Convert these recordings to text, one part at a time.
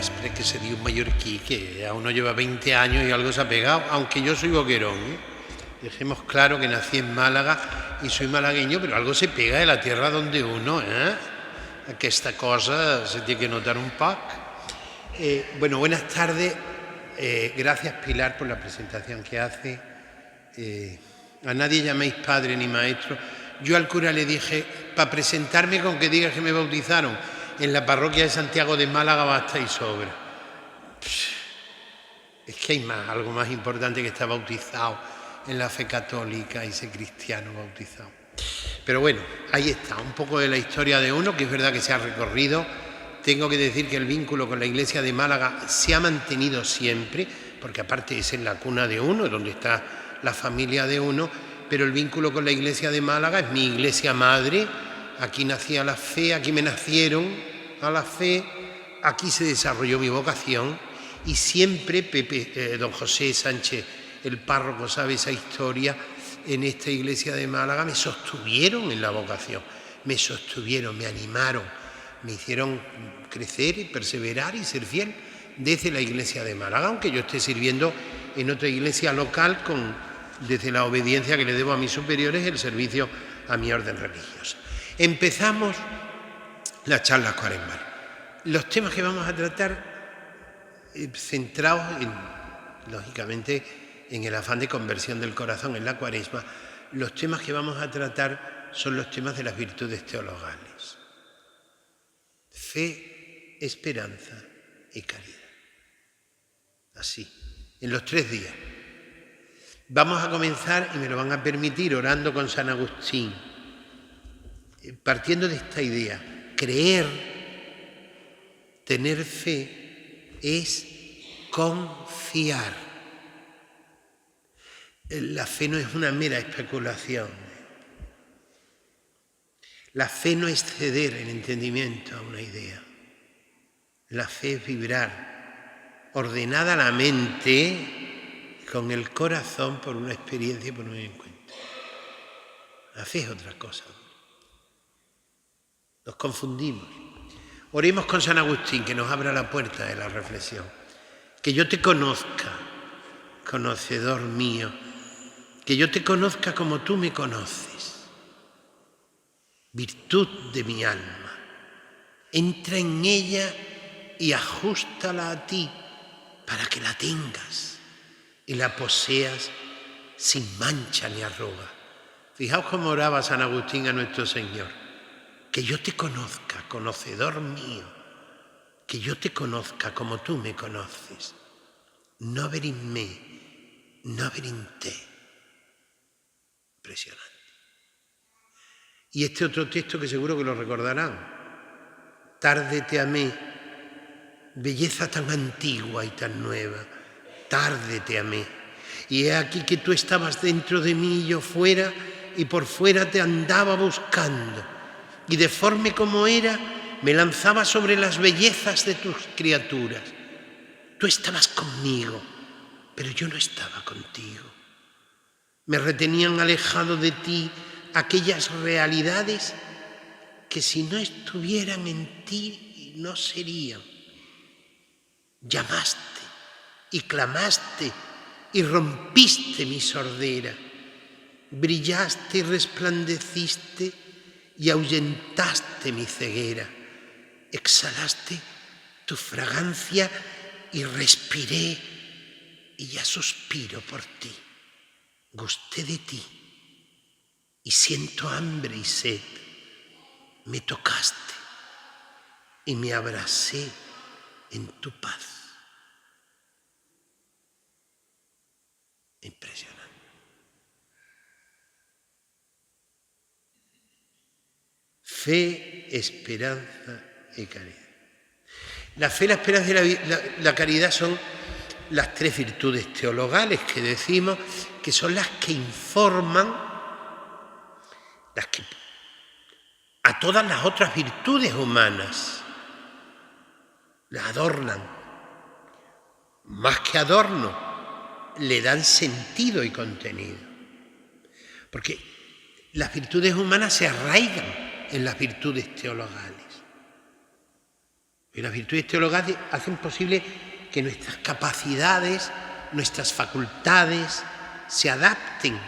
Vespre, que se dio un mallorquí, que aún no lleva 20 años y algo se ha pegado, aunque yo soy boquerón, ¿eh? Dejemos claro que nací en Málaga y soy malagueño, pero algo se pega de la tierra donde uno, ¿eh? Aquesta cosa se tiene que notar un poc. Bueno, buenas tardes. Gracias, Pilar, por la presentación que hace. A nadie llaméis padre ni maestro. Yo al cura le dije, para presentarme con que digas que me bautizaron en la parroquia de Santiago de Málaga basta y sobra. Es que hay algo más importante que estar bautizado en la fe católica y ser cristiano bautizado. Pero bueno, ahí está, un poco de la historia de uno, que es verdad que se ha recorrido. Tengo que decir que el vínculo con la iglesia de Málaga se ha mantenido siempre, porque aparte es en la cuna de uno, donde está la familia de uno, pero el vínculo con la iglesia de Málaga es mi iglesia madre. Aquí nací a la fe, aquí me nacieron a la fe, aquí se desarrolló mi vocación y siempre don José Sánchez, el párroco, sabe esa historia. En esta iglesia de Málaga me sostuvieron en la vocación, me sostuvieron, me animaron, me hicieron crecer y perseverar y ser fiel desde la iglesia de Málaga, aunque yo esté sirviendo en otra iglesia local desde la obediencia que le debo a mis superiores, el servicio a mi orden religiosa. Empezamos la charla cuaresmal. Los temas que vamos a tratar centrados lógicamente en el afán de conversión del corazón en la cuaresma, los temas que vamos a tratar son los temas de las virtudes teologales. Fe, esperanza y caridad. Así, en los 3 días. Vamos a comenzar, y me lo van a permitir, orando con San Agustín, partiendo de esta idea. Creer, tener fe, es confiar. La fe no es una mera especulación. La fe no es ceder el entendimiento a una idea. La fe es vibrar, ordenada la mente, con el corazón por una experiencia y por un encuentro. La fe es otra cosa. Nos confundimos. Oremos con San Agustín, que nos abra la puerta de la reflexión. Que yo te conozca, conocedor mío, que yo te conozca como tú me conoces, virtud de mi alma. Entra en ella y ajústala a ti para que la tengas y la poseas sin mancha ni arruga. Fijaos cómo oraba San Agustín a nuestro Señor. Que yo te conozca, conocedor mío, que yo te conozca como tú me conoces. Nover in me, nover in te. Impresionante. Y este otro texto que seguro que lo recordarán. Tarde te amé, belleza tan antigua y tan nueva. Tarde te amé. Y he aquí que tú estabas dentro de mí y yo fuera, y por fuera te andaba buscando. Y deforme como era, me lanzaba sobre las bellezas de tus criaturas. Tú estabas conmigo, pero yo no estaba contigo. Me retenían alejado de ti aquellas realidades que si no estuvieran en ti no serían. Llamaste y clamaste y rompiste mi sordera. Brillaste y resplandeciste y ahuyentaste mi ceguera. Exhalaste tu fragancia y respiré y ya suspiro por ti. Gusté de ti y siento hambre y sed. Me tocaste y me abracé en tu paz. Impresionante. Fe, esperanza y caridad. La fe, la esperanza y la caridad son las 3 virtudes teologales que decimos, que son las que informan, las que a todas las otras virtudes humanas las adornan. Más que adorno, le dan sentido y contenido. Porque las virtudes humanas se arraigan en las virtudes teologales. Y las virtudes teologales hacen posible que nuestras capacidades, nuestras facultades se adapten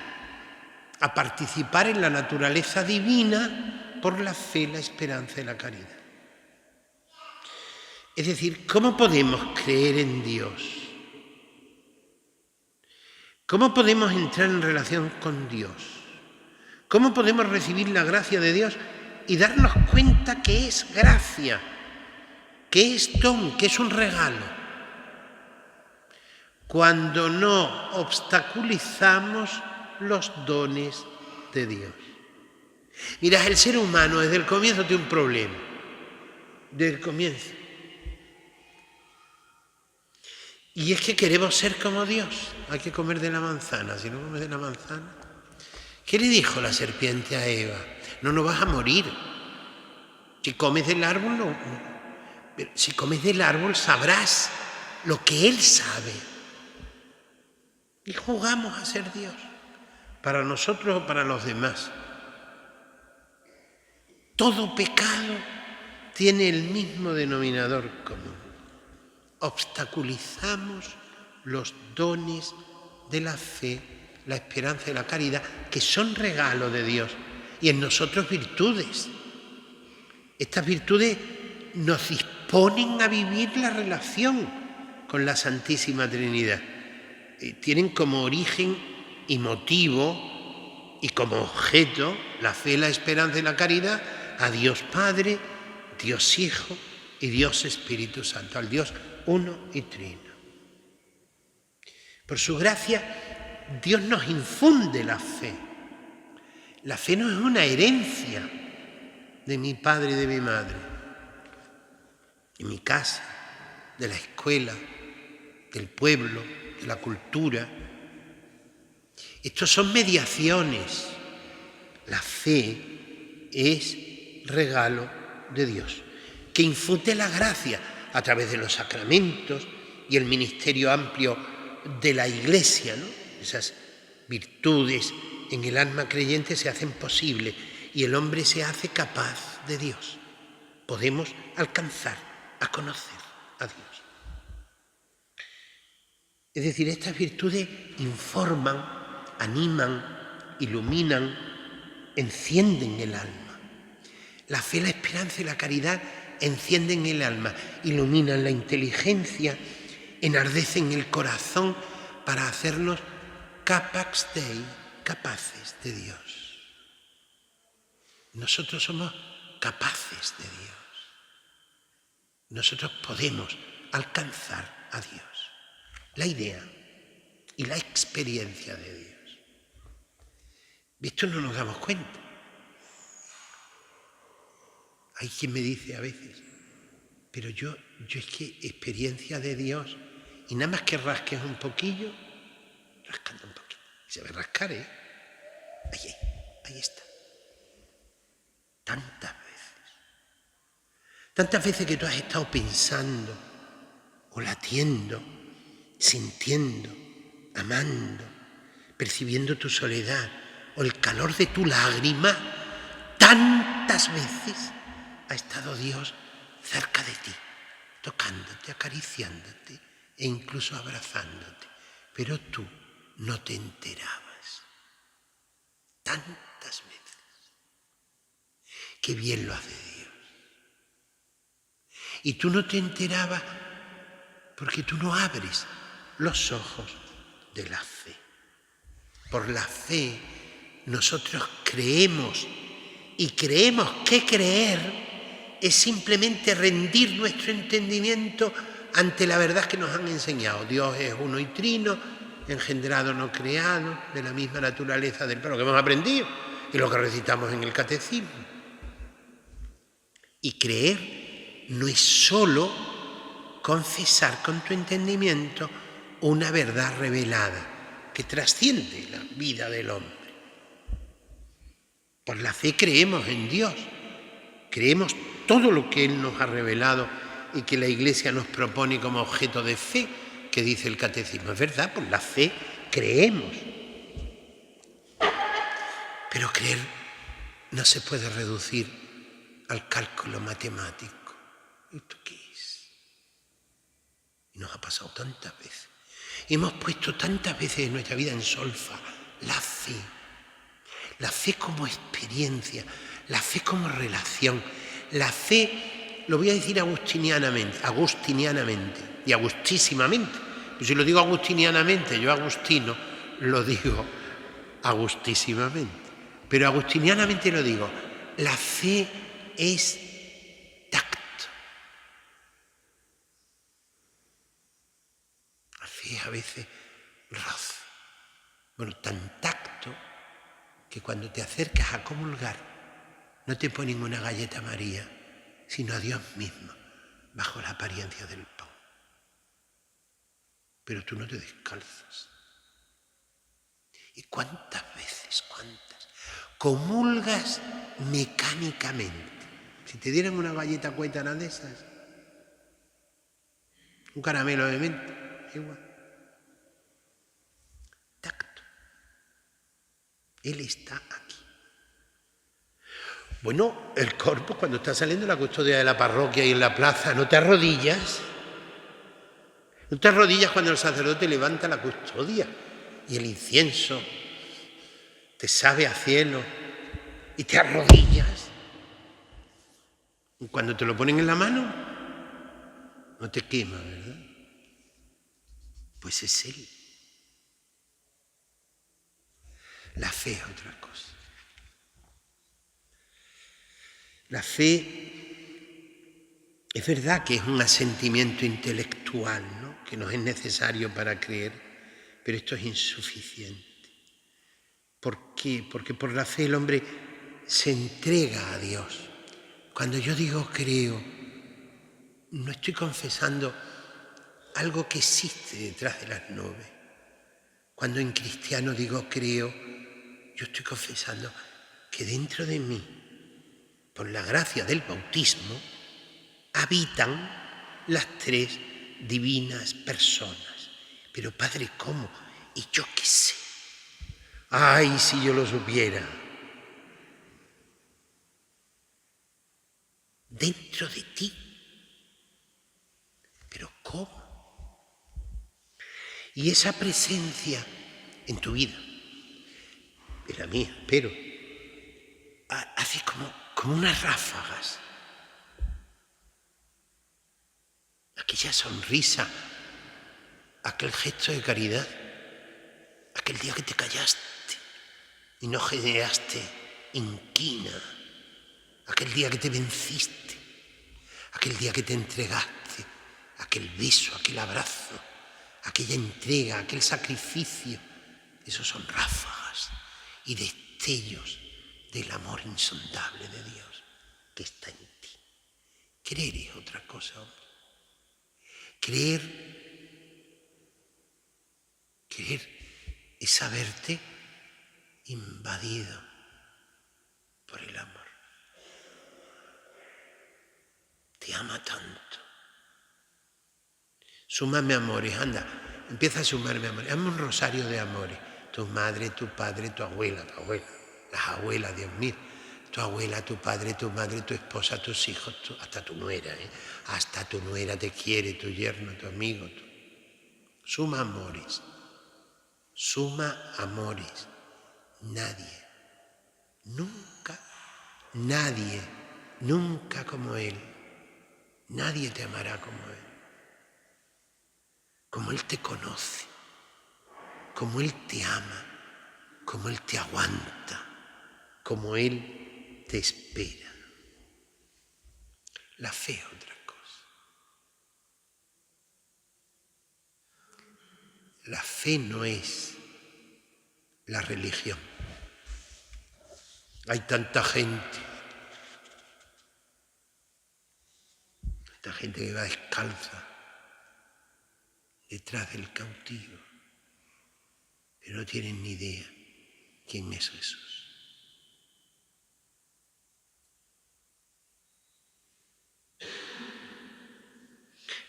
a participar en la naturaleza divina por la fe, la esperanza y la caridad. Es decir, ¿cómo podemos creer en Dios? ¿Cómo podemos entrar en relación con Dios? ¿Cómo podemos recibir la gracia de Dios y darnos cuenta que es gracia, que es don, que es un regalo? Cuando no obstaculizamos los dones de Dios. Mira, el ser humano desde el comienzo tiene un problema. Desde el comienzo. Y es que queremos ser como Dios. Hay que comer de la manzana. Si no comes de la manzana... ¿Qué le dijo la serpiente a Eva? No vas a morir. Si comes del árbol, no. Si comes del árbol sabrás lo que Él sabe. Y jugamos a ser Dios. Para nosotros o para los demás. Todo pecado tiene el mismo denominador común. Obstaculizamos los dones de la fe, la esperanza y la caridad, que son regalo de Dios, y en nosotros virtudes. Estas virtudes nos disponen a vivir la relación con la Santísima Trinidad. Tienen como origen y motivo y como objeto la fe, la esperanza y la caridad a Dios Padre, Dios Hijo y Dios Espíritu Santo, al Dios uno y trino. Por su gracia, Dios nos infunde la fe. La fe no es una herencia de mi padre y de mi madre, de mi casa, de la escuela, del pueblo, de la cultura. Estos son mediaciones. La fe es regalo de Dios, que infunde la gracia a través de los sacramentos y el ministerio amplio de la Iglesia, ¿no? Esas virtudes en el alma creyente se hacen posible y el hombre se hace capaz de Dios. Podemos alcanzar a conocer a Dios. Es decir, estas virtudes informan, animan, iluminan, encienden el alma. La fe, la esperanza y la caridad encienden el alma, iluminan la inteligencia, enardecen el corazón para hacernos capax Dei, capaces de Dios. Nosotros somos capaces de Dios. Nosotros podemos alcanzar a Dios. La idea y la experiencia de Dios. De esto no nos damos cuenta. Hay quien me dice a veces, pero yo es que experiencia de Dios, y nada más que rasques un poquillo, rascando un poquito. Se va a rascar, ¿eh? Ahí está. Tantas veces que tú has estado pensando, o latiendo, sintiendo, amando, percibiendo tu soledad, o el calor de tu lágrima, tantas veces ha estado Dios cerca de ti, tocándote, acariciándote e incluso abrazándote. Pero tú no te enterabas. Tantas veces. Qué bien lo hace Dios. Y tú no te enterabas porque tú no abres los ojos de la fe. Por la fe nosotros creemos, y creemos que creer es simplemente rendir nuestro entendimiento ante la verdad que nos han enseñado. Dios es uno y trino, engendrado, no creado, de la misma naturaleza del Padre, lo que hemos aprendido y lo que recitamos en el catecismo. Y creer no es solo confesar con tu entendimiento una verdad revelada que trasciende la vida del hombre. Por la fe creemos en Dios, creemos todo lo que Él nos ha revelado y que la Iglesia nos propone como objeto de fe, que dice el catecismo. Es verdad, por la fe creemos. Pero creer no se puede reducir al cálculo matemático. ¿Esto qué es? Y nos ha pasado tantas veces. Hemos puesto tantas veces en nuestra vida en solfa la fe. La fe como experiencia, la fe como relación. La fe, lo voy a decir agustinianamente y agustísimamente. Pues si lo digo agustinianamente, yo agustino, lo digo agustísimamente. Pero agustinianamente lo digo, la fe es tacto. La fe a veces roza. Bueno, tan tacto que cuando te acercas a comulgar no te ponen una galleta María, sino a Dios mismo, bajo la apariencia del pan. Pero tú no te descalzas. ¿Y cuántas veces, comulgas mecánicamente? Si te dieran una galleta cuétana de esas, un caramelo de menta, igual. Tacto. Él está aquí. Bueno, el corpus, cuando está saliendo la custodia de la parroquia y en la plaza, ¿no te arrodillas? ¿No te arrodillas cuando el sacerdote levanta la custodia y el incienso te sabe a cielo y te arrodillas? Y cuando te lo ponen en la mano, no te quema, ¿verdad? Pues es Él. La fe es otra cosa. La fe es verdad que es un asentimiento intelectual, ¿no?, que nos es necesario para creer, pero esto es insuficiente. ¿Por qué? Porque por la fe el hombre se entrega a Dios. Cuando yo digo creo, no estoy confesando algo que existe detrás de las nubes. Cuando en cristiano digo creo, yo estoy confesando que dentro de mí, por la gracia del bautismo, habitan las tres divinas personas. Pero Padre, ¿cómo? ¿Y yo qué sé? ¡Ay, si yo lo supiera! Dentro de ti. ¿Pero cómo? Y esa presencia en tu vida, en la mía, pero hace como unas ráfagas. Aquella sonrisa, aquel gesto de caridad, aquel día que te callaste y no generaste inquina, aquel día que te venciste, aquel día que te entregaste, aquel beso, aquel abrazo, aquella entrega, aquel sacrificio, esos son ráfagas y destellos del amor insondable de Dios que está en ti. Creer es otra cosa, hombre. Creer es saberte invadido por el amor. Te ama tanto. Súmame amores, anda, empieza a sumarme amores. Hazme un rosario de amores. Tu madre, tu padre, tu abuela, las abuelas, Dios mío. Tu abuela, tu padre, tu madre, tu esposa, tus hijos, hasta tu nuera, ¿eh? Hasta tu nuera te quiere, tu yerno, tu amigo. Suma amores. Suma amores. Nadie, nunca como Él. Nadie te amará como Él. Como Él te conoce, como Él te ama, como Él te aguanta, como Él te espera. La fe es otra cosa. La fe no es la religión. Hay tanta gente que va descalza detrás del cautivo, pero no tienen ni idea quién es Jesús.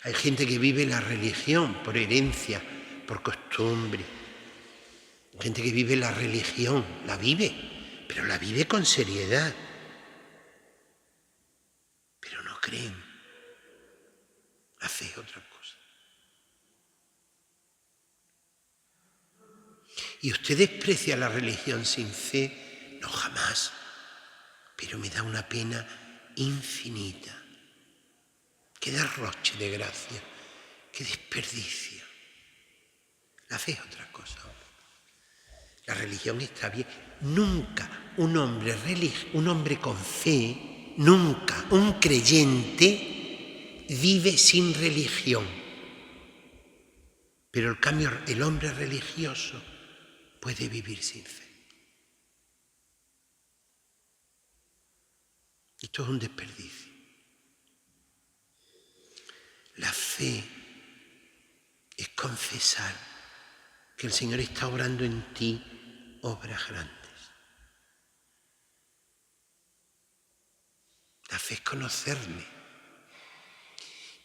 Hay gente que vive la religión por herencia, por costumbre. Gente que vive la religión, la vive, pero la vive con seriedad. Pero no creen. La fe es otra cosa. ¿Y usted desprecia la religión sin fe? No, jamás. Pero me da una pena infinita. Qué derroche de gracia, qué desperdicio. La fe es otra cosa. La religión está bien. Nunca un hombre con fe, nunca un creyente vive sin religión. Pero en cambio el hombre religioso puede vivir sin fe. Esto es un desperdicio. La fe es confesar que el Señor está obrando en ti obras grandes. La fe es conocerle.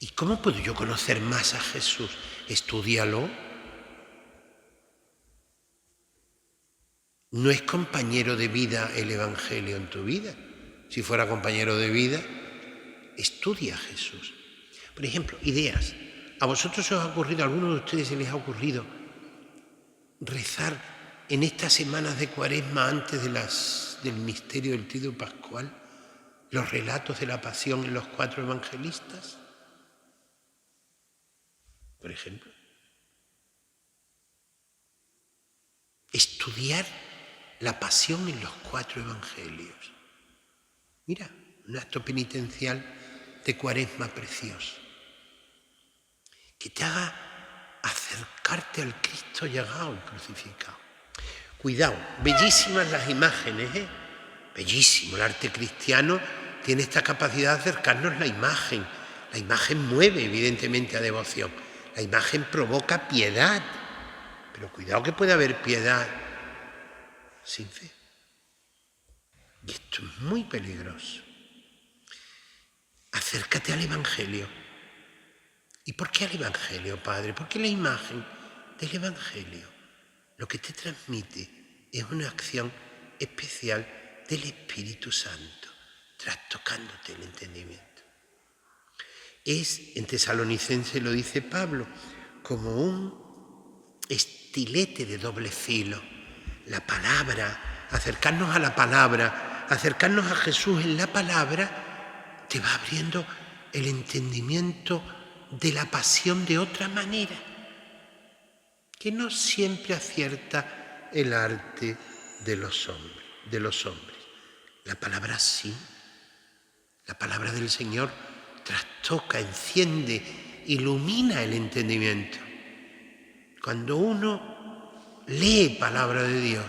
¿Y cómo puedo yo conocer más a Jesús? Estúdialo. No es compañero de vida el Evangelio en tu vida. Si fuera compañero de vida, estudia a Jesús. Por ejemplo, ideas. ¿A vosotros os ha ocurrido, a algunos de ustedes se les ha ocurrido rezar en estas semanas de Cuaresma antes del misterio del Triduo Pascual los relatos de la pasión en los 4 evangelistas? Por ejemplo. Estudiar la pasión en los 4 evangelios. Mira, un acto penitencial de Cuaresma precioso, que te haga acercarte al Cristo llegado y crucificado. Cuidado, bellísimas las imágenes, bellísimo. El arte cristiano tiene esta capacidad de acercarnos la imagen. La imagen mueve evidentemente a devoción. La imagen provoca piedad. Pero cuidado que puede haber piedad sin fe. Y esto es muy peligroso. Acércate al Evangelio. ¿Y por qué al Evangelio, Padre? ¿Por qué la imagen del Evangelio? Lo que te transmite es una acción especial del Espíritu Santo, trastocándote el entendimiento. Es, en Tesalonicenses lo dice Pablo, como un estilete de doble filo. La palabra, acercarnos a la palabra, acercarnos a Jesús en la palabra, te va abriendo el entendimiento de la pasión de otra manera, que no siempre acierta el arte de los hombres. La palabra sí, la palabra del Señor trastoca, enciende, ilumina el entendimiento. Cuando uno lee palabra de Dios,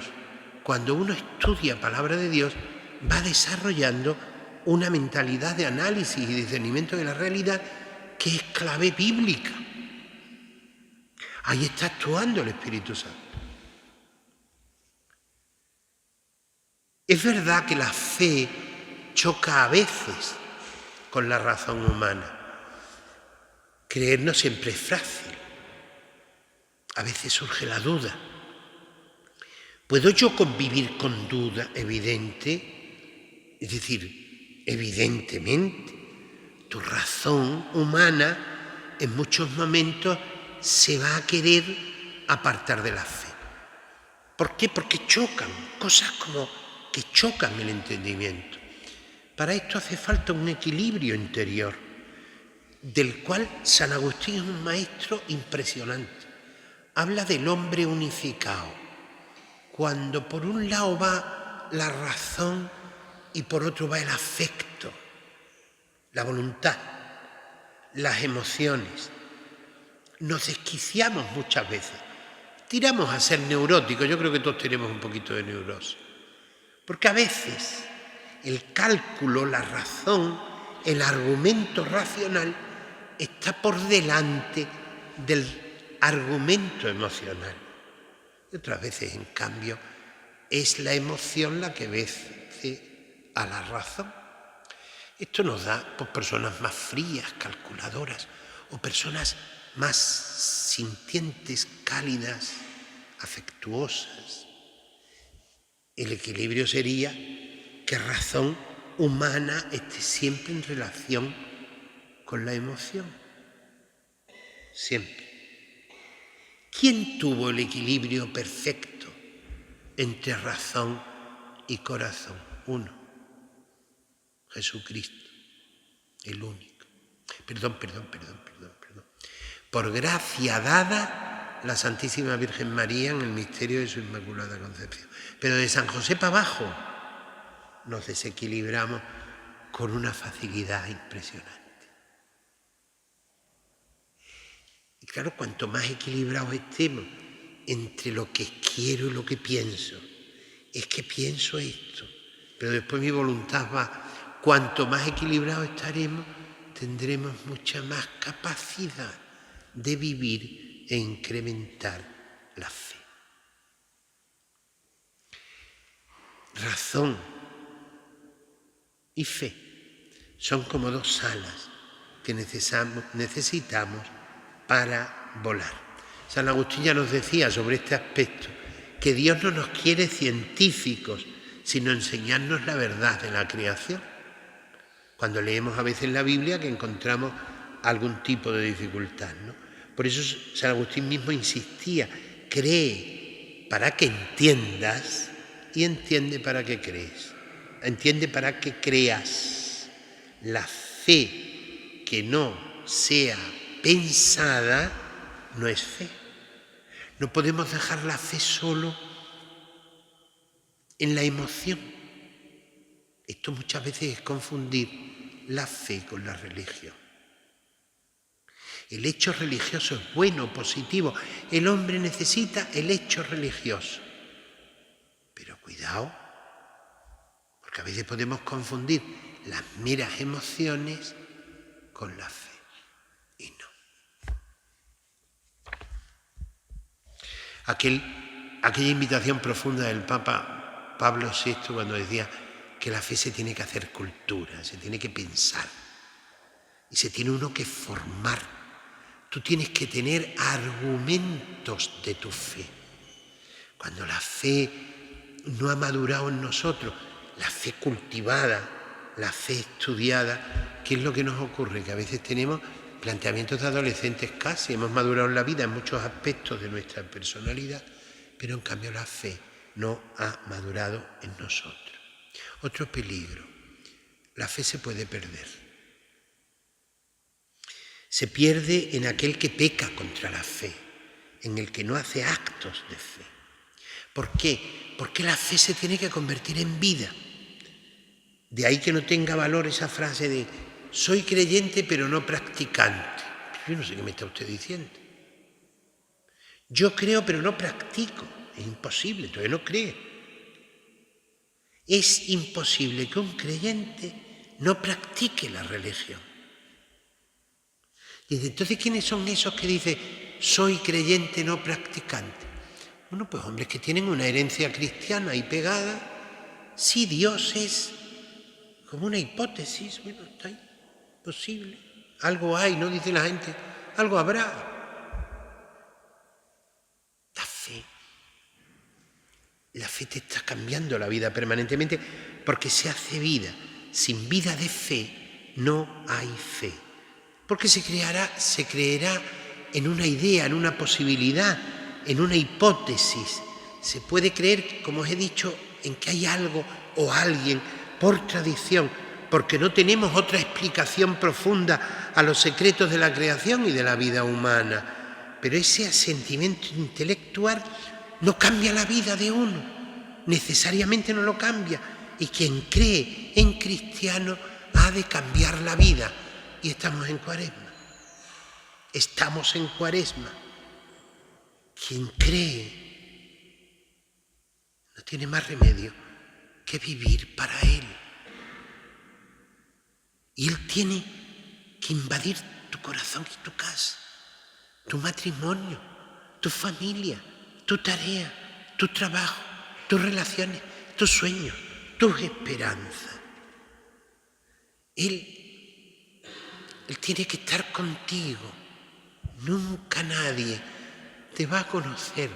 cuando uno estudia palabra de Dios, va desarrollando una mentalidad de análisis y discernimiento de la realidad que es clave bíblica. Ahí está actuando el Espíritu Santo. Es verdad que la fe choca a veces con la razón humana. Creer no siempre es fácil. A veces surge la duda. ¿Puedo yo convivir con duda evidente? Es decir, evidentemente, tu razón humana en muchos momentos se va a querer apartar de la fe. ¿Por qué? Porque chocan, cosas como que chocan el entendimiento. Para esto hace falta un equilibrio interior, del cual San Agustín es un maestro impresionante. Habla del hombre unificado, cuando por un lado va la razón y por otro va el afecto, la voluntad, las emociones. Nos desquiciamos muchas veces, tiramos a ser neuróticos. Yo creo que todos tenemos un poquito de neurosis, porque a veces el cálculo, la razón, el argumento racional está por delante del argumento emocional. Y otras veces, en cambio, es la emoción la que vence a la razón. Esto nos da por personas más frías, calculadoras, o personas más sintientes, cálidas, afectuosas. El equilibrio sería que razón humana esté siempre en relación con la emoción. Siempre. ¿Quién tuvo el equilibrio perfecto entre razón y corazón. Uno. Jesucristo, el único. Perdón. Por gracia dada la Santísima Virgen María en el misterio de su Inmaculada Concepción. Pero de San José para abajo nos desequilibramos con una facilidad impresionante. Y claro, cuanto más equilibrados estemos entre lo que quiero y lo que pienso, es que pienso esto, pero después mi voluntad va. Cuanto más equilibrados estaremos, tendremos mucha más capacidad de vivir e incrementar la fe. Razón y fe son como dos alas que necesitamos para volar. San Agustín ya nos decía sobre este aspecto que Dios no nos quiere científicos, sino enseñarnos la verdad de la creación. Cuando leemos a veces la Biblia que encontramos algún tipo de dificultad, ¿no? Por eso San Agustín mismo insistía, cree para que entiendas y entiende para que crees. Entiende para que creas. La fe que no sea pensada no es fe. No podemos dejar la fe solo en la emoción. Esto muchas veces es confundir la fe con la religión. El hecho religioso es bueno, positivo. El hombre necesita el hecho religioso. Pero cuidado, porque a veces podemos confundir las meras emociones con la fe. Y no. Aquella invitación profunda del Papa Pablo VI cuando decía que la fe se tiene que hacer cultura, se tiene que pensar y se tiene uno que formar. Tú tienes que tener argumentos de tu fe. Cuando la fe no ha madurado en nosotros, la fe cultivada, la fe estudiada, ¿qué es lo que nos ocurre? Que a veces tenemos planteamientos de adolescentes casi, hemos madurado en la vida en muchos aspectos de nuestra personalidad, pero en cambio la fe no ha madurado en nosotros. Otro peligro, la fe se puede perder. Se pierde en aquel que peca contra la fe, en el que no hace actos de fe. ¿Por qué? Porque la fe se tiene que convertir en vida. De ahí que no tenga valor esa frase de soy creyente pero no practicante. Yo no sé qué me está usted diciendo. Yo creo pero no practico. Es imposible, todavía no cree. Es imposible que un creyente no practique la religión. Y entonces, ¿quiénes son esos que dicen soy creyente no practicante? Bueno, pues hombres que tienen una herencia cristiana ahí pegada. Sí, Dios es como una hipótesis, bueno, está ahí, posible. Algo hay, ¿no? Dice la gente, algo habrá. La fe te está cambiando la vida permanentemente porque se hace vida. Sin vida de fe no hay fe. Porque se creerá en una idea, en una posibilidad, en una hipótesis. Se puede creer, como os he dicho, en que hay algo o alguien por tradición, porque no tenemos otra explicación profunda a los secretos de la creación y de la vida humana. Pero ese asentimiento intelectual no cambia la vida de uno, necesariamente no lo cambia. Y quien cree en cristiano ha de cambiar la vida. Y estamos en Cuaresma. Estamos en Cuaresma. Quien cree no tiene más remedio que vivir para Él. Y Él tiene que invadir tu corazón y tu casa, tu matrimonio, tu familia, tu tarea, tu trabajo, tus relaciones, tus sueños, tus esperanzas. Él tiene que estar contigo. Nunca nadie te va a conocer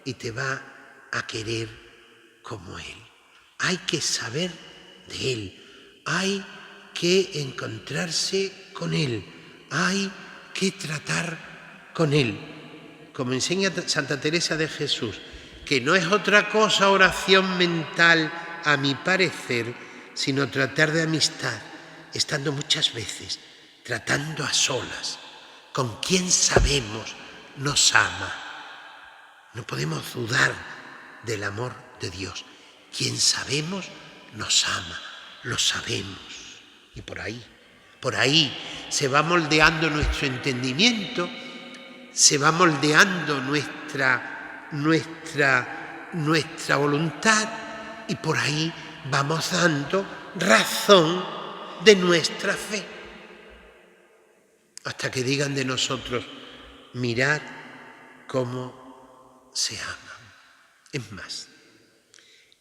y te va a querer como Él. Hay que saber de Él. Hay que encontrarse con Él. Hay que tratar con Él. Como enseña Santa Teresa de Jesús, que no es otra cosa oración mental, a mi parecer, sino tratar de amistad, estando muchas veces tratando a solas con quien sabemos nos ama. No podemos dudar del amor de Dios. Quien sabemos nos ama, lo sabemos. Y por ahí se va moldeando nuestro entendimiento, se va moldeando nuestra voluntad, y por ahí vamos dando razón de nuestra fe. Hasta que digan de nosotros: mirad cómo se aman. Es más,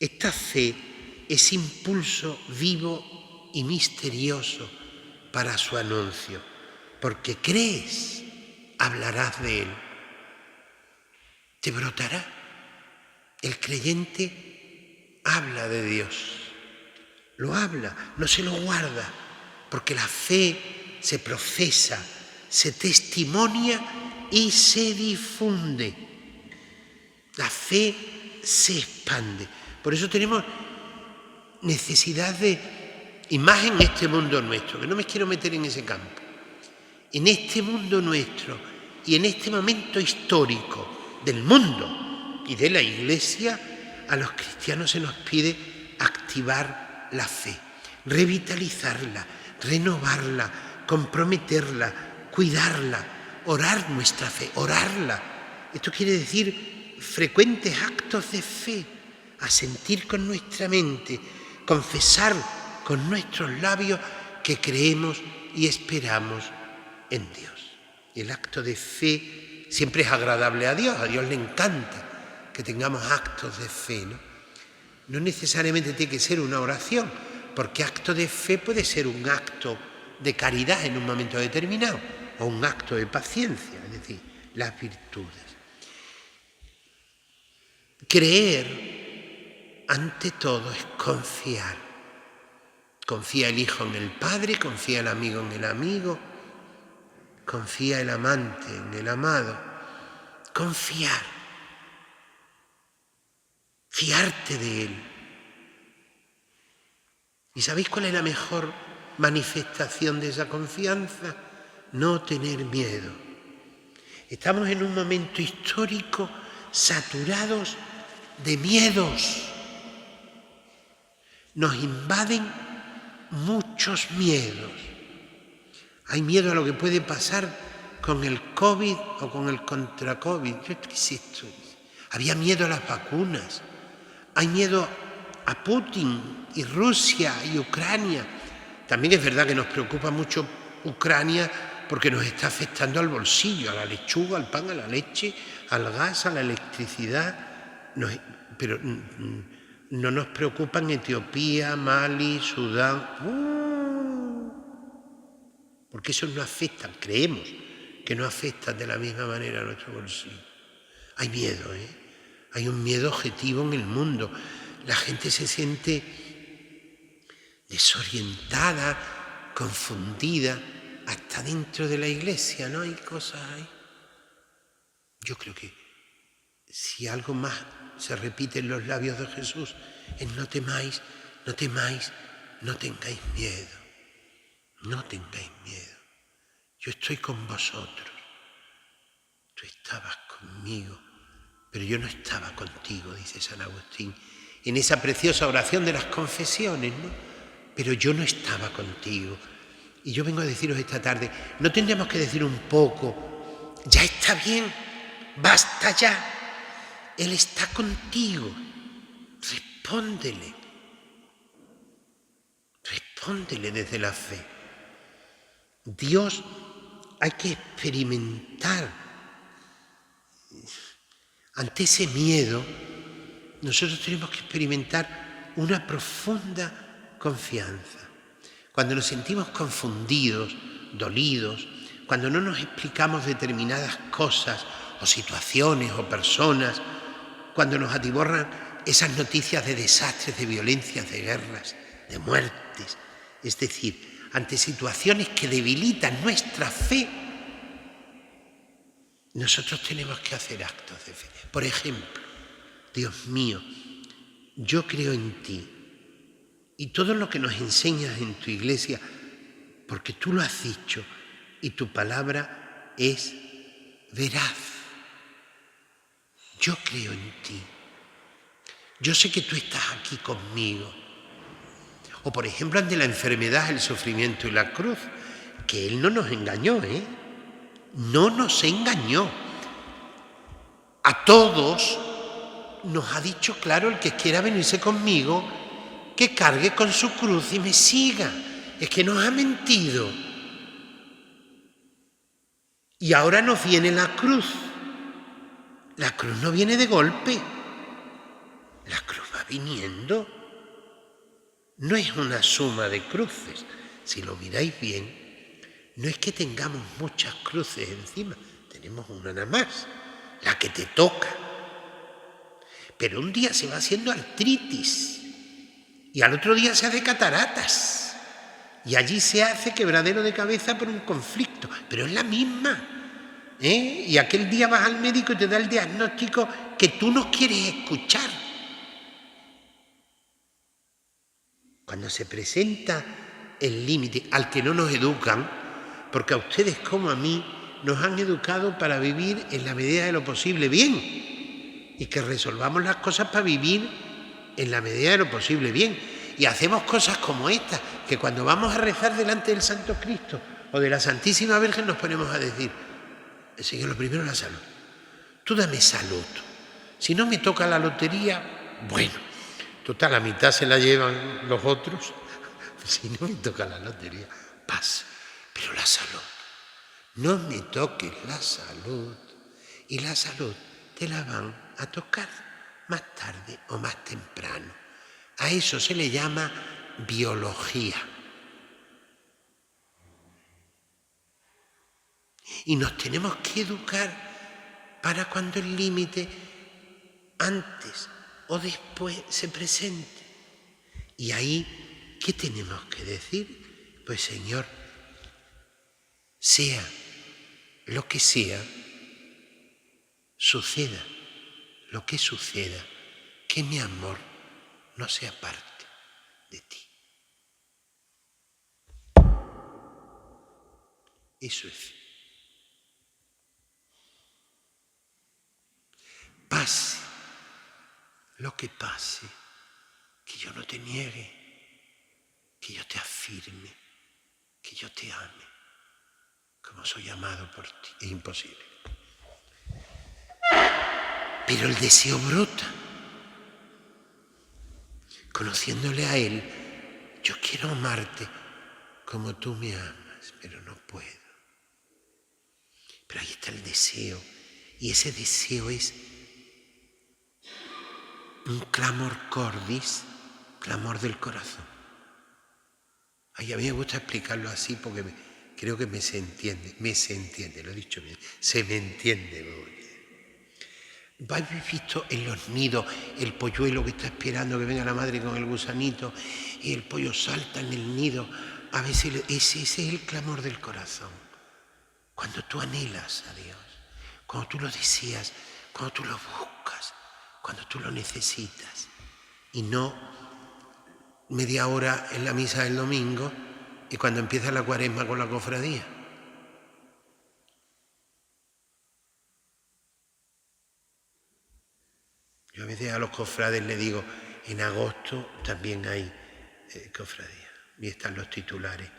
esta fe es impulso vivo y misterioso para su anuncio, porque crees, hablarás de él, te brotará. El creyente habla de Dios, lo habla, no se lo guarda, porque la fe se profesa, se testimonia y se difunde. La fe se expande. Por eso tenemos necesidad de, y más en este mundo nuestro, que no me quiero meter en ese campo, en este mundo nuestro y en este momento histórico del mundo y de la Iglesia, a los cristianos se nos pide activar la fe, revitalizarla, renovarla, comprometerla, cuidarla, orar nuestra fe, orarla. Esto quiere decir frecuentes actos de fe, asentir con nuestra mente, confesar con nuestros labios que creemos y esperamos en Dios. El acto de fe siempre es agradable a Dios le encanta que tengamos actos de fe, ¿no? No necesariamente tiene que ser una oración, porque acto de fe puede ser un acto de caridad en un momento determinado, o un acto de paciencia, es decir, las virtudes. Creer, ante todo, es confiar. Confía el hijo en el padre, confía el amigo en el amigo, confía el amante en el amado. Confiar, fiarte de él. ¿Y sabéis cuál es la mejor manifestación de esa confianza? No tener miedo. Estamos en un momento histórico saturados de miedos. Nos invaden muchos miedos. Hay miedo a lo que puede pasar con el COVID o con el contra-COVID. ¿Qué es esto? Había miedo a las vacunas. Hay miedo a Putin y Rusia y Ucrania. También es verdad que nos preocupa mucho Ucrania porque nos está afectando al bolsillo, a la lechuga, al pan, a la leche, al gas, a la electricidad. Pero no nos preocupan Etiopía, Mali, Sudán. Porque eso no afecta, creemos que no afecta de la misma manera a nuestro bolsillo. Hay miedo, hay un miedo objetivo en el mundo. La gente se siente desorientada, confundida, hasta dentro de la iglesia, ¿no? Hay cosas ahí. Yo creo que si algo más se repite en los labios de Jesús es: no temáis, no temáis, no tengáis miedo. No tengáis miedo. Yo estoy con vosotros. Tú estabas conmigo, pero yo no estaba contigo, dice San Agustín, en esa preciosa oración de las confesiones, ¿no? Pero yo no estaba contigo. Y yo vengo a deciros esta tarde, ¿no tendríamos que decir un poco: ya está bien, basta ya, Él está contigo, respóndele desde la fe? Dios hay que experimentar. Ante ese miedo, nosotros tenemos que experimentar una profunda confianza. Cuando nos sentimos confundidos, dolidos, cuando no nos explicamos determinadas cosas o situaciones o personas, cuando nos atiborran esas noticias de desastres, de violencias, de guerras, de muertes, es decir, ante situaciones que debilitan nuestra fe, nosotros tenemos que hacer actos de fe. Por ejemplo, Dios mío, yo creo en ti y todo lo que nos enseñas en tu iglesia, porque tú lo has dicho y tu palabra es veraz. Yo creo en ti. Yo sé que tú estás aquí conmigo. O por ejemplo ante la enfermedad, el sufrimiento y la cruz, que Él no nos engañó, no nos engañó. A todos nos ha dicho claro: el que quiera venirse conmigo, que cargue con su cruz y me siga. Es que nos ha mentido. Y ahora nos viene la cruz. La cruz no viene de golpe. La cruz va viniendo. No es una suma de cruces. Si lo miráis bien, no es que tengamos muchas cruces encima. Tenemos una nada más, la que te toca. Pero un día se va haciendo artritis y al otro día se hace cataratas y allí se hace quebradero de cabeza por un conflicto, pero es la misma. Y aquel día vas al médico y te da el diagnóstico que tú no quieres escuchar. Cuando se presenta el límite al que no nos educan, porque a ustedes como a mí nos han educado para vivir en la medida de lo posible bien y que resolvamos las cosas para vivir en la medida de lo posible bien. Y hacemos cosas como esta, que cuando vamos a rezar delante del Santo Cristo o de la Santísima Virgen nos ponemos a decir: Señor, lo primero la salud. Tú dame salud. Si no me toca la lotería, bueno, total, la mitad se la llevan los otros. Si no me toca la lotería, paz. Pero la salud, no me toques la salud. Y la salud te la van a tocar más tarde o más temprano. A eso se le llama biología. Y nos tenemos que educar para cuando el límite antes o después se presente. Y ahí, ¿qué tenemos que decir? Pues Señor, sea lo que sea, suceda lo que suceda, que mi amor no se aparte de ti. Eso es. Pase lo que pase, que yo no te niegue, que yo te afirme, que yo te ame, como soy amado por ti. Es imposible. Pero el deseo brota. Conociéndole a Él, yo quiero amarte como tú me amas, pero no puedo. Pero ahí está el deseo, y ese deseo es un clamor cordis, clamor del corazón. Ay, a mí me gusta explicarlo así porque creo que me se entiende, lo he dicho bien, se me entiende muy bien. ¿Habéis visto en los nidos el polluelo que está esperando que venga la madre con el gusanito y el pollo salta en el nido? A veces ese es el clamor del corazón. Cuando tú anhelas a Dios, cuando tú lo deseas, cuando tú lo buscas, cuando tú lo necesitas, y no media hora en la misa del domingo y cuando empieza la cuaresma con la cofradía. Yo a veces a los cofrades les digo: en agosto también hay cofradía, y están los titulares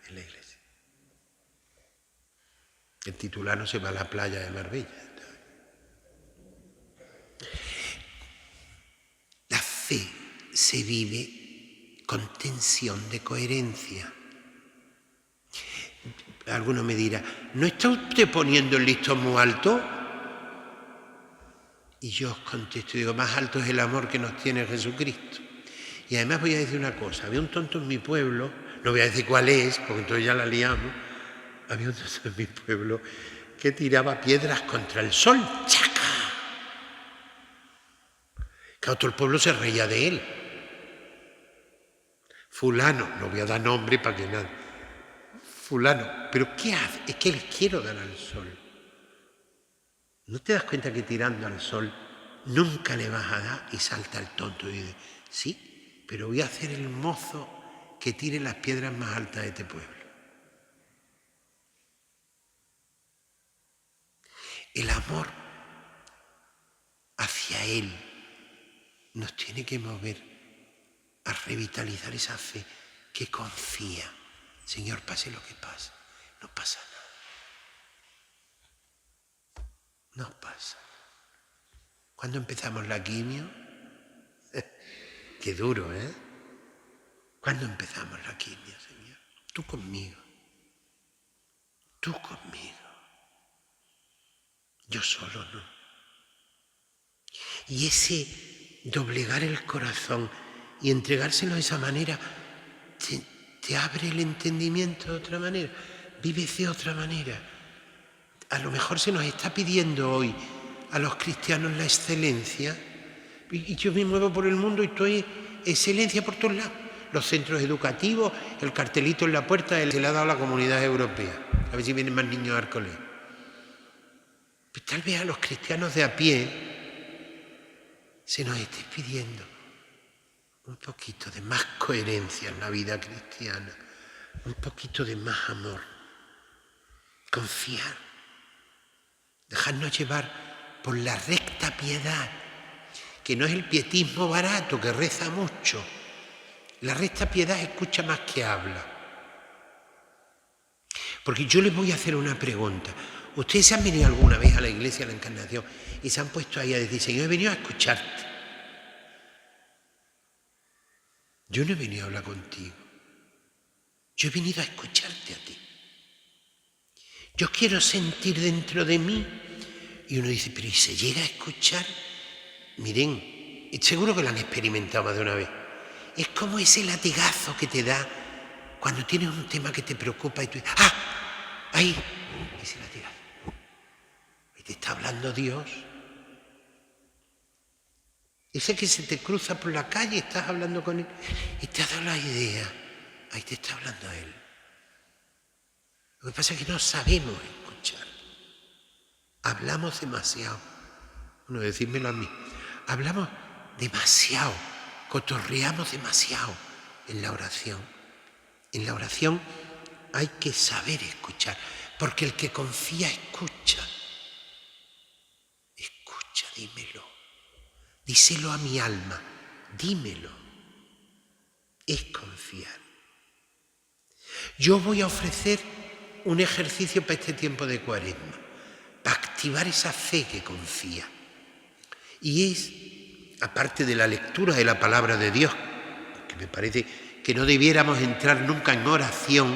en la iglesia. El titular no se va a la playa de Marbella. La fe se vive con tensión de coherencia. Alguno me dirá: ¿no está usted poniendo el listón muy alto? Y yo os contesto y digo: más alto es el amor que nos tiene Jesucristo. Y además voy a decir una cosa: había un tonto en mi pueblo, no voy a decir cuál es, porque entonces ya la liamos. Había un tonto en mi pueblo que tiraba piedras contra el sol. ¡Chaca! Claro, todo el pueblo se reía de él. Fulano, no voy a dar nombre para que nada. Fulano, ¿pero qué hace? Es que les quiero dar al sol. ¿No te das cuenta que tirando al sol nunca le vas a dar, y salta el tonto y dice, sí, pero voy a hacer el mozo que tire las piedras más altas de este pueblo. El amor hacia Él nos tiene que mover a revitalizar esa fe que confía. Señor, pase lo que pase, no pasa nada. No pasa. ¿Cuándo empezamos la quimio? Qué duro, ¿eh? ¿Cuándo empezamos la quimio, Señor? Tú conmigo. Tú conmigo. Yo solo no. Y ese doblegar el corazón y entregárselo de esa manera te abre el entendimiento de otra manera. Vives de otra manera. A lo mejor se nos está pidiendo hoy a los cristianos la excelencia. Y yo me muevo por el mundo y estoy excelencia por todos lados. Los centros educativos, el cartelito en la puerta, se le ha dado a la Comunidad Europea. A ver si vienen más niños al colegio. Pues tal vez a los cristianos de a pie se nos esté pidiendo un poquito de más coherencia en la vida cristiana, un poquito de más amor, confiar, dejarnos llevar por la recta piedad, que no es el pietismo barato que reza mucho. La recta piedad escucha más que habla. Porque yo les voy a hacer una pregunta. ¿Ustedes se han venido alguna vez a la iglesia de la Encarnación y se han puesto ahí a decir, Señor, he venido a escucharte? Yo no he venido a hablar contigo. Yo he venido a escucharte a ti. Yo quiero sentir dentro de mí. Y uno dice, pero ¿y se llega a escuchar? Miren, seguro que lo han experimentado más de una vez. Es como ese latigazo que te da cuando tienes un tema que te preocupa y tú dices, ¡ah! Ahí, ese latigazo. Y te está hablando Dios. Ese que se te cruza por la calle, estás hablando con él y te ha dado la idea. Ahí te está hablando él. Lo que pasa es que no sabemos escuchar. Hablamos demasiado. Bueno, decídmelo a mí. Hablamos demasiado. Cotorreamos demasiado en la oración. En la oración hay que saber escuchar, porque el que confía escucha. Escucha, dímelo. Díselo a mi alma, dímelo. Es confiar. Yo voy a ofrecer un ejercicio para este tiempo de Cuaresma, para activar esa fe que confía. Y es, aparte de la lectura de la palabra de Dios, que me parece que no debiéramos entrar nunca en oración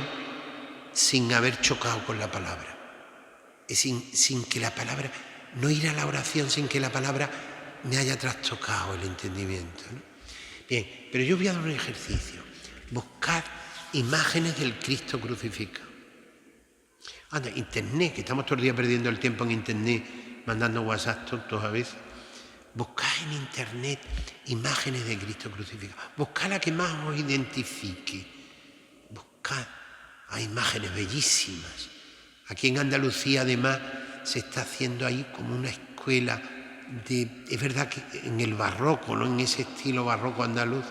sin haber chocado con la palabra. Sin que la palabra, no ir a la oración sin que la palabra me haya trastocado el entendimiento, ¿no? Bien, pero yo voy a dar un ejercicio. Buscar imágenes del Cristo crucificado. Anda, internet, que estamos todo el día perdiendo el tiempo en internet, mandando WhatsApp todos a veces. Buscad en internet imágenes de Cristo crucificado. Buscad la que más os identifique. Buscad. Hay imágenes bellísimas. Aquí en Andalucía, además, se está haciendo ahí como una escuela es verdad que en el barroco, no en ese estilo barroco andaluz,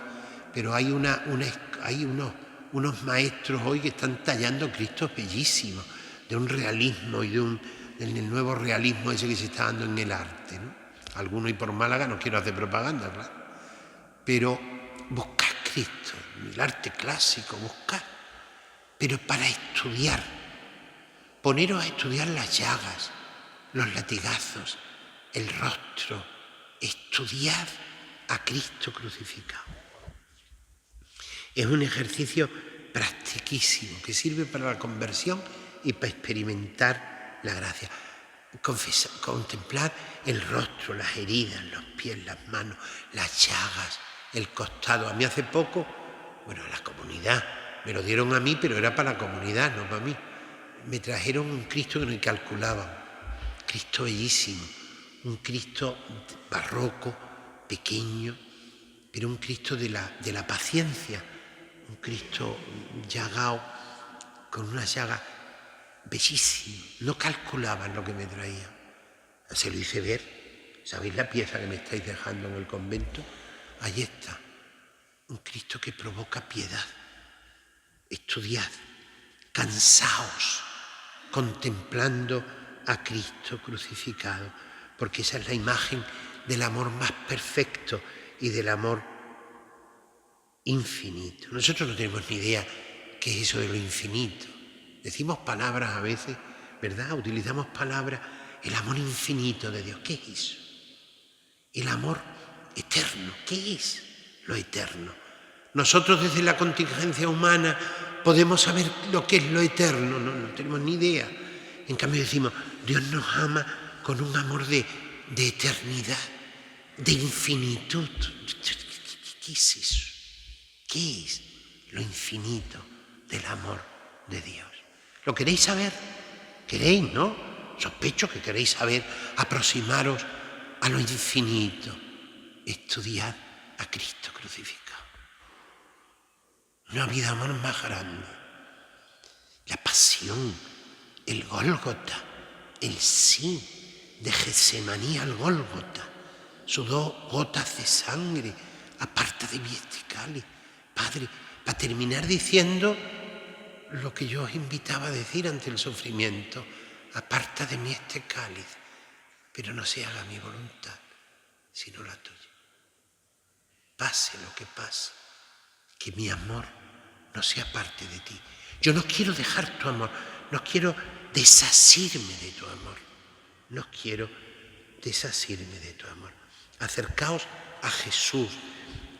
pero hay unos maestros hoy que están tallando Cristos bellísimos, de un realismo y del nuevo realismo ese que se está dando en el arte, ¿no? Algunos y por Málaga, no quiero hacer propaganda, claro, pero buscad Cristo, el arte clásico, buscad, pero para estudiar, poneros a estudiar las llagas, los latigazos, el rostro, estudiad a Cristo crucificado. Es un ejercicio practiquísimo que sirve para la conversión y para experimentar la gracia. Contemplad el rostro, las heridas, los pies, las manos, las llagas, el costado. A mí hace poco, bueno, la comunidad, me lo dieron a mí, pero era para la comunidad, no para mí. Me trajeron un Cristo que no calculaban, Cristo bellísimo. Un Cristo barroco, pequeño, pero un Cristo de la paciencia, un Cristo llagado, con una llaga bellísima. No calculaban lo que me traía. Se lo hice ver, ¿Sabéis la pieza que me estáis dejando en el convento? Ahí está, un Cristo que provoca piedad. Estudiad, cansaos, contemplando a Cristo crucificado, porque esa es la imagen del amor más perfecto y del amor infinito. Nosotros no tenemos ni idea qué es eso de lo infinito. Decimos palabras a veces, ¿verdad? Utilizamos palabras, el amor infinito de Dios. ¿Qué es eso? El amor eterno. ¿Qué es lo eterno? Nosotros desde la contingencia humana podemos saber lo que es lo eterno, no tenemos ni idea. En cambio decimos, Dios nos ama con un amor de eternidad, de infinitud. ¿Qué es eso? ¿Qué es lo infinito del amor de Dios? ¿Lo queréis saber? ¿Queréis, no? Sospecho que queréis saber, aproximaros a lo infinito. Estudiad a Cristo crucificado. No ha habido amor más grande. La pasión, el Gólgota, el sí de Getsemaní al Gólgota. Sudó gotas de sangre, aparta de mí este cáliz. Padre, para terminar diciendo lo que yo os invitaba a decir ante el sufrimiento, aparta de mí este cáliz, pero no se haga mi voluntad, sino la tuya. Pase lo que pase, que mi amor no sea parte de ti. Yo no quiero dejar tu amor, no quiero desasirme de tu amor, no quiero desasirme de tu amor. Acercaos a Jesús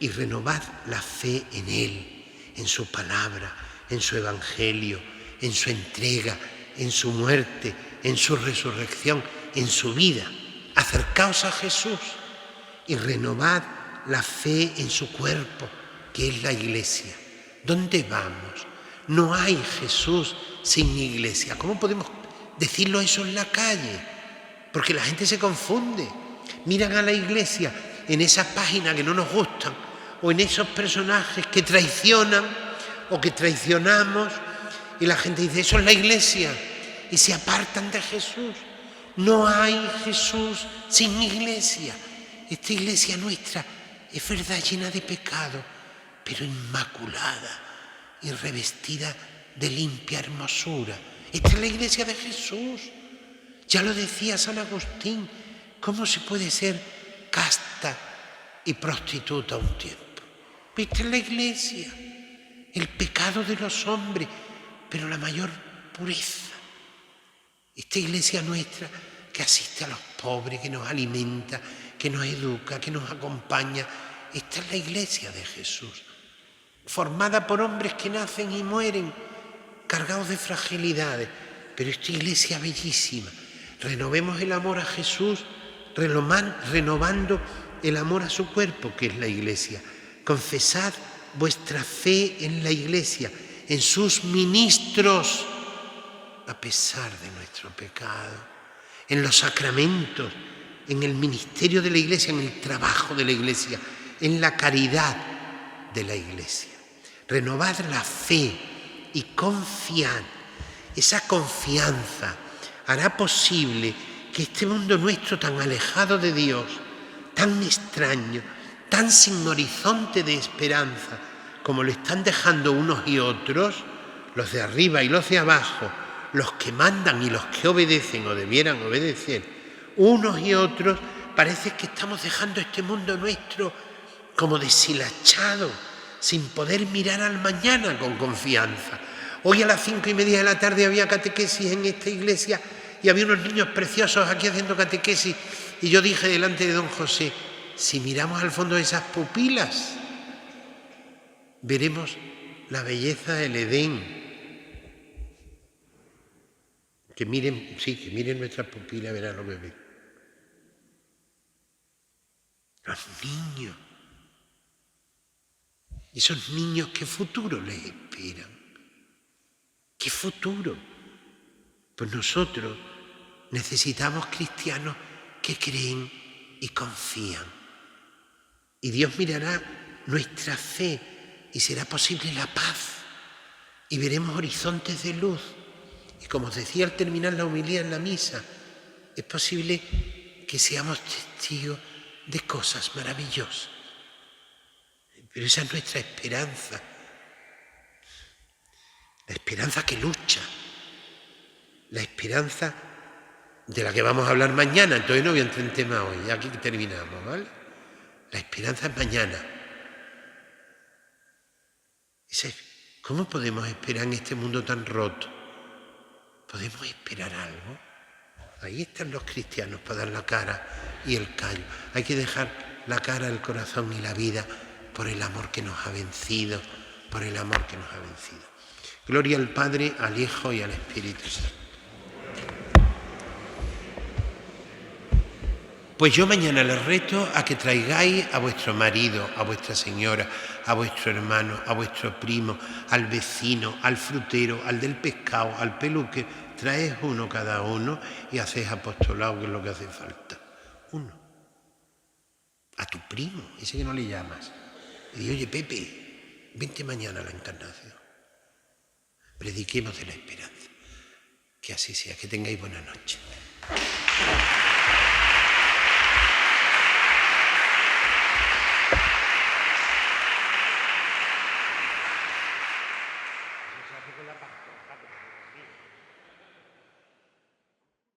y renovad la fe en Él, en su palabra, en su evangelio, en su entrega, en su muerte, en su resurrección, en su vida. Acercaos a Jesús y renovad la fe en su cuerpo, que es la Iglesia. ¿Dónde vamos? No hay Jesús sin Iglesia. ¿Cómo podemos decirlo eso en la calle? Porque la gente se confunde. Miran a la Iglesia en esas páginas que no nos gustan, o en esos personajes que traicionan o que traicionamos, y la gente dice, eso es la Iglesia, y se apartan de Jesús. No hay Jesús sin Iglesia. Esta Iglesia nuestra es verdad llena de pecado, pero inmaculada y revestida de limpia hermosura. Esta es la Iglesia de Jesús. Ya lo decía San Agustín, ¿cómo se puede ser casta y prostituta a un tiempo? Esta es la Iglesia, el pecado de los hombres, pero la mayor pureza. Esta Iglesia nuestra que asiste a los pobres, que nos alimenta, que nos educa, que nos acompaña. Esta es la Iglesia de Jesús, formada por hombres que nacen y mueren, cargados de fragilidades, pero esta Iglesia bellísima. Renovemos el amor a Jesús, renovando el amor a su cuerpo, que es la Iglesia. Confesad vuestra fe en la Iglesia, en sus ministros, a pesar de nuestro pecado, en los sacramentos, en el ministerio de la Iglesia, en el trabajo de la Iglesia, en la caridad de la Iglesia. Renovad la fe y confiad. Esa confianza hará posible que este mundo nuestro tan alejado de Dios, tan extraño, tan sin horizonte de esperanza, como lo están dejando unos y otros, los de arriba y los de abajo, los que mandan y los que obedecen o debieran obedecer, unos y otros, parece que estamos dejando este mundo nuestro como deshilachado, sin poder mirar al mañana con confianza. Hoy a las 5:30 de la tarde había catequesis en esta iglesia y había unos niños preciosos aquí haciendo catequesis, y yo dije delante de don José, si miramos al fondo de esas pupilas, veremos la belleza del Edén. Que miren nuestras pupilas, verán lo que ven. Los niños. Esos niños, ¿qué futuro les esperan? ¿Qué futuro? Pues nosotros necesitamos cristianos que creen y confían. Y Dios mirará nuestra fe y será posible la paz. Y veremos horizontes de luz. Y como os decía al terminar la homilía en la misa, es posible que seamos testigos de cosas maravillosas. Pero esa es nuestra esperanza. La esperanza que lucha. La esperanza de la que vamos a hablar mañana. Entonces no voy a entrar en tema hoy, ya aquí terminamos, ¿vale? La esperanza es mañana. ¿Cómo podemos esperar en este mundo tan roto? ¿Podemos esperar algo? Ahí están los cristianos para dar la cara y el callo. Hay que dejar la cara, el corazón y la vida por el amor que nos ha vencido, por el amor que nos ha vencido. Gloria al Padre, al Hijo y al Espíritu Santo. Pues yo mañana les reto a que traigáis a vuestro marido, a vuestra señora, a vuestro hermano, a vuestro primo, al vecino, al frutero, al del pescado, al peluque. Traes uno cada uno y hacéis apostolado, que es lo que hace falta. Uno. A tu primo, ese que no le llamas. Y di, oye, Pepe, vente mañana a la Encarnación. Prediquemos de la esperanza. Que así sea, que tengáis buena noche.